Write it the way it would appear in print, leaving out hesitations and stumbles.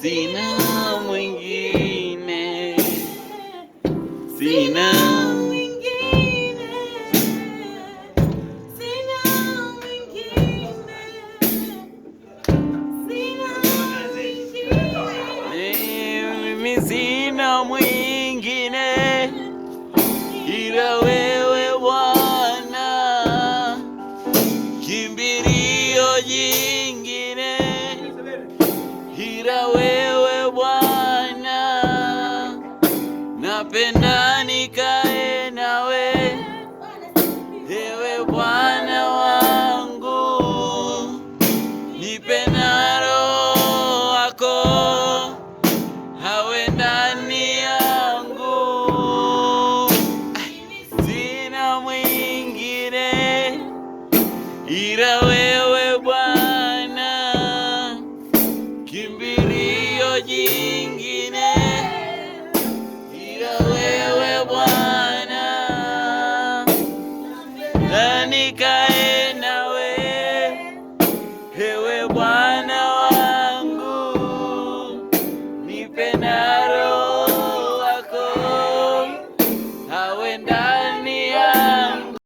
sina mwingine, sina mwingine, sina mwingine, sina mwingine, mimi sina mwingine ila wewe Bwana, kimbilio jingine ila wewe Bwana, napenda nikae nawe, ewe Bwana wangu, nipe na Roho wako awe ndani yangu, sina mwingine ila wewe Bwana, kimbilio jingine ila wewe Bwana, na nikae nawe, ewe Bwana wangu, nipe na